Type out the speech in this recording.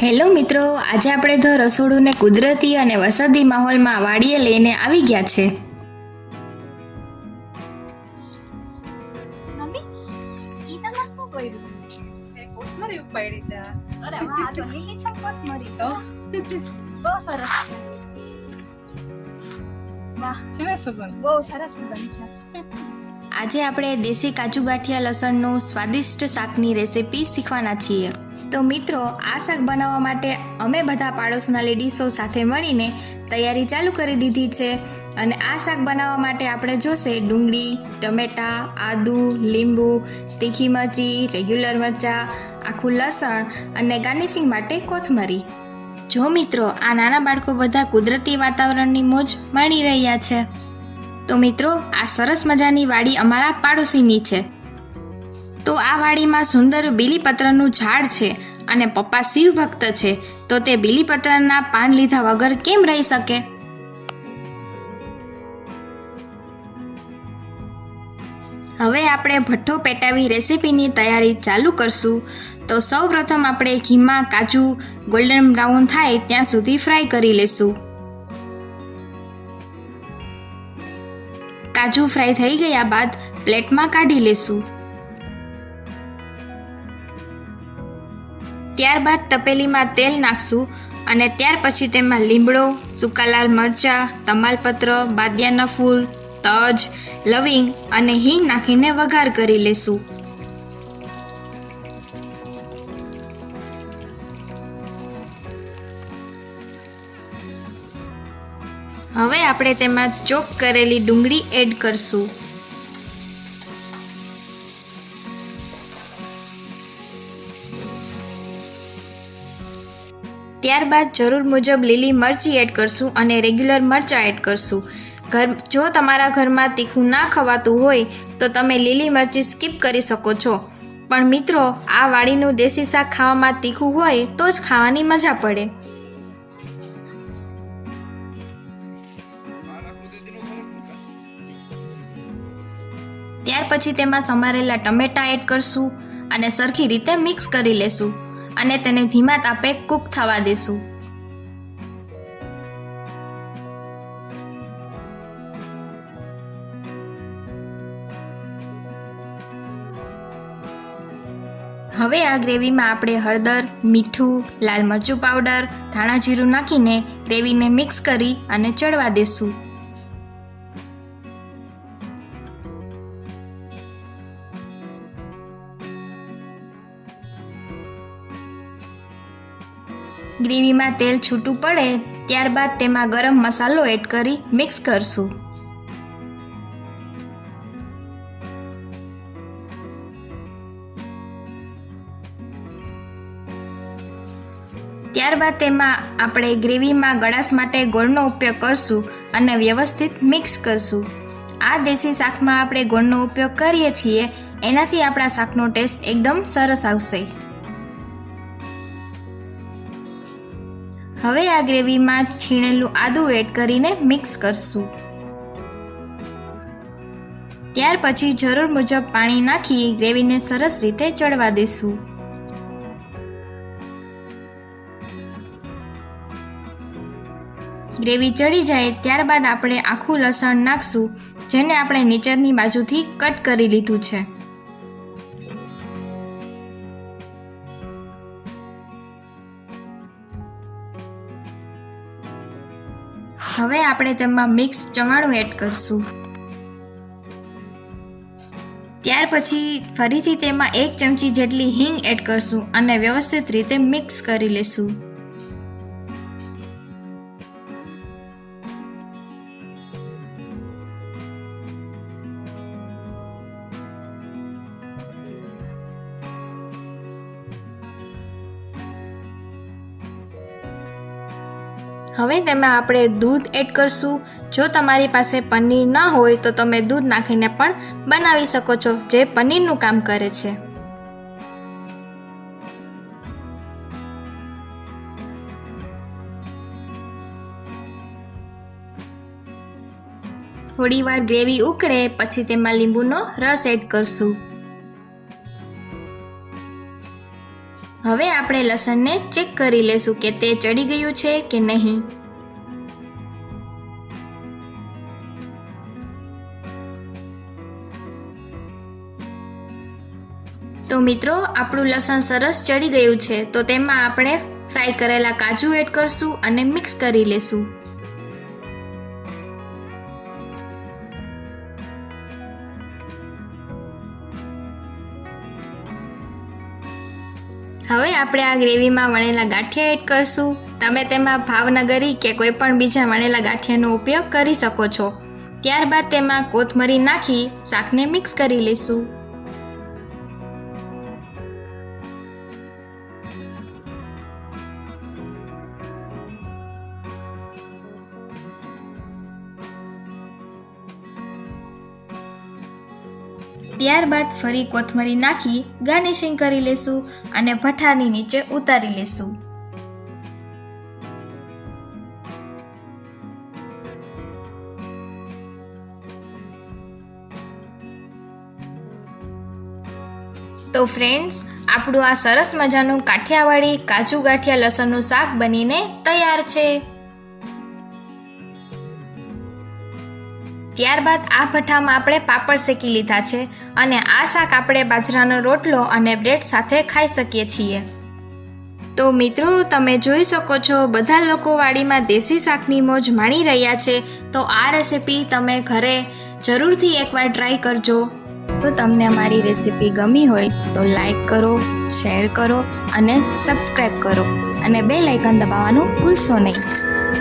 Hello મિત્રો, આજે આપણે ધ રસોડુંને કુદરતી અને વરસાદી માહોલમાં વાડીએ લઈને આવી ગયા છે. મમ્મી, ઈ તમારે શું કર્યું? કોથમરી ઉપાડી છે. અરે વાહ, આ તો લીલીછમ કોથમરી તો બહુ સરસ છે. વાહ, છે ને સુગંધ? બહુ સરસ સુગંધ છે. આજે આપણે દેશી કાજુ ગાંઠિયા લસણનું સ્વાદિષ્ટ શાકની રેસિપી શીખવાના છીએ. તો મિત્રો, આ શાક બનાવવા માટે અમે બધા પાડોશના લેડીઝો સાથે મળીને તૈયારી ચાલુ કરી દીધી છે. અને આ શાક બનાવવા માટે આપણે જોશે ડુંગળી, ટમેટાં, આદુ, લીંબુ, તીખી મરચી, રેગ્યુલર મરચાં, આખું લસણ અને ગાર્નિશિંગ માટે કોથમરી. જો મિત્રો, આ નાના બાળકો બધા કુદરતી વાતાવરણની મોજ માણી રહ્યા છે. તો મિત્રો, આ સરસ મજાની વાડી અમારા પાડોશીની છે. તો આ વાડીમાં સુંદર બીલીપત્રનું ઝાડ છે અને પપ્પા શિવ ભક્ત છે, તો તે બીલીપત્રના પાન લીધા વગર કેમ રહી શકે? હવે આપણે ભઠ્ઠો પેટાવી રેસીપીની તૈયારી ચાલુ કરશું. તો સૌ પ્રથમ આપણે ઘીમાં કાજુ ગોલ્ડન બ્રાઉન થાય ત્યાં સુધી ફ્રાય કરી લેશું. કાજુ ફ્રાય થઈ ગયા બાદ પ્લેટમાં કાઢી લેશું. ત્યારબાદ તપેલીમાં તેલ નાખશું અને ત્યાર પછી તેમાં લીમડો, સૂકા લાલ મરચાં, તમાલપત્ર, બાદિયાના ફૂલ, તજ, લવિંગ અને હિંગ નાખીને વઘાર કરી લેશું. હવે આપણે તેમાં ચોપ કરેલી ડુંગળી એડ કરશું. ત્યારબાદ જરૂર મુજબ લીલી મરચી એડ કરશું અને રેગ્યુલર મરચાં એડ કરશું. જો તમારા ઘરમાં તીખું ના ખવાતું હોય તો તમે લીલી મરચી સ્કીપ કરી શકો છો. પણ મિત્રો, આ વાડીનું દેશી શાક ખાવામાં તીખું હોય તો જ ખાવાની મજા પડે. ત્યાર પછી તેમાં સમારેલા ટમેટાં એડ કરશું અને સરખી રીતે મિક્સ કરી લેશું અને તેને ધીમા તાપે કૂક થવા દેશું. હવે આ ગ્રેવીમાં આપણે હળદર, મીઠું, લાલ મરચું પાવડર, ધાણા જીરું નાખીને ગ્રેવીને મિક્સ કરી અને ચડવા દેશું. ગ્રેવીમાં તેલ છૂટું પડે ત્યારબાદ તેમાં ગરમ મસાલો એડ કરી મિક્સ કરશું. ત્યારબાદ તેમાં આપણે ગ્રેવીમાં ગળાશ માટે ગોળનો ઉપયોગ કરશું અને વ્યવસ્થિત મિક્સ કરશું. આ દેશી શાકમાં આપણે ગોળનો ઉપયોગ કરીએ છીએ, એનાથી આપણા શાકનો ટેસ્ટ એકદમ સરસ આવશે. હવે આ ગ્રેવીમાં છીણેલું આદું એડ કરીને મિક્સ કરશું. ત્યાર પછી જરૂર મુજબ પાણી નાખી ગ્રેવીને સરસ રીતે ચડવા દેશું. ગ્રેવી ચડી જાય ત્યારબાદ આપણે આખું લસણ નાખશું, જેને આપણે નીચેની બાજુથી કટ કરી લીધું છે. હવે આપણે તેમાં મિક્સ ચવાણું એડ કરશું. ત્યાર પછી ફરીથી તેમાં 1 ચમચી જેટલી હિંગ એડ કરશું અને વ્યવસ્થિત રીતે મિક્સ કરી લેશું. હવે તેમાં આપણે દૂધ એડ કરશું. જો તમારી પાસે પનીર ન હોય તો તમે દૂધ નાખીને પણ બનાવી શકો છો, જે પનીરનું કામ કરે છે. થોડીવાર ગ્રેવી ઉકળે પછી તેમાં લીંબુનો રસ એડ કરશું. હવે આપણે લસણને ચેક કરી લેશું કે તે ચડી ગયું છે કે નહીં. તો મિત્રો, આપણું લસણ સરસ ચડી ગયું છે. તો તેમાં આપણે ફ્રાય કરેલા કાજુ એડ કરશું અને મિક્સ કરી લેશું. હવે આપણે આ ગ્રેવીમાં વણેલા ગાંઠિયા એડ કરશું. તમે તેમાં ભાવનગરી કે કોઈ પણ બીજા વણેલા ગાંઠિયાનો ઉપયોગ કરી શકો છો. ત્યારબાદ તેમાં કોથમરી નાખી શાકને મિક્સ કરી લઈશું. ત્યારબાદ ફરી કોથમરી નાખી ગાર્નિશિંગ કરી લેશું અને ભઠ્ઠાની નીચે ઉતારી લેશું. તો ફ્રેન્ડ્સ, આપણું આ સરસ મજાનું કાઠિયાવાડી કાજુ ગાંઠિયા લસણનું શાક બનીને તૈયાર છે. ત્યારબાદ આ ભઠ્ઠામાં આપણે પાપડ શેકી લીધા છે અને આ શાક આપણે બાજરાનો રોટલો અને બ્રેડ સાથે ખાઈ શકીએ છીએ. તો મિત્રો, તમે જોઈ શકો છો બધા લોકો વાડીમાં દેશી શાકની મોજ માણી રહ્યા છે. તો આ રેસીપી તમે ઘરે જરૂરથી એકવાર ટ્રાય કરજો. તો તમને અમારી રેસીપી ગમી હોય તો લાઈક કરો, શેર કરો અને સબસ્ક્રાઈબ કરો અને બેલ આઇકન દબાવવાનું ભૂલશો નહીં.